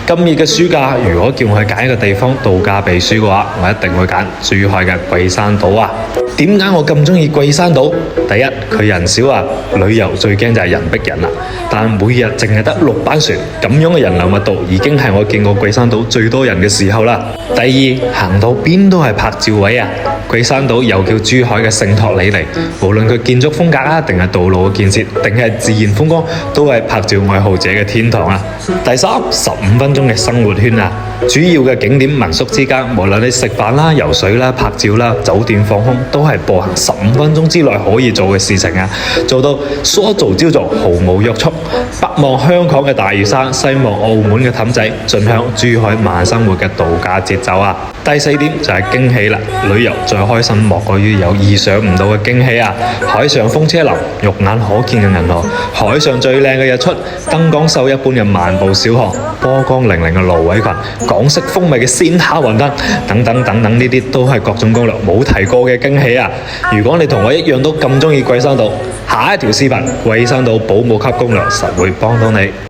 咁熱嘅暑假，如果叫我去揀一個地方度假避暑嘅話，我一定會揀珠海嘅桂山島啊！點解我咁中意桂山島？第一，佢人少啊，旅遊最驚就係人逼人啦。但每日淨係得6班船，咁樣嘅人流密度已經係我見過桂山島最多人嘅時候啦。第二，行到邊都係拍照位啊！桂山島又叫珠海嘅聖托里尼，無論佢建築風格啊，定係道路嘅建設，定係自然風光，都係拍照愛好者嘅天堂啊！第三，15分鐘嘅生活圈啊！主要嘅景點民宿之間，無論你食飯啦、游水啦、拍照啦、酒店放空，都係步行15分鐘之內可以做嘅事情啊！做到說做就做，毫無約束。北望香港嘅大嶼山，西望澳門嘅氹仔，盡享珠海慢生活嘅度假節奏啊！第四點就係驚喜啦！旅遊最開心莫過於有意想唔到嘅驚喜啊！海上風車流，肉眼可見嘅銀河，海上最靚嘅日出，燈光秀一般嘅漫步小巷，波光粼粼嘅蘆葦群，港式風味嘅鮮蝦雲吞，等等等等，呢啲都係各種攻略冇提過嘅驚喜啊！如果你同我一樣都咁中意桂山島，下一條視頻桂山島保姆級攻略實會幫到你。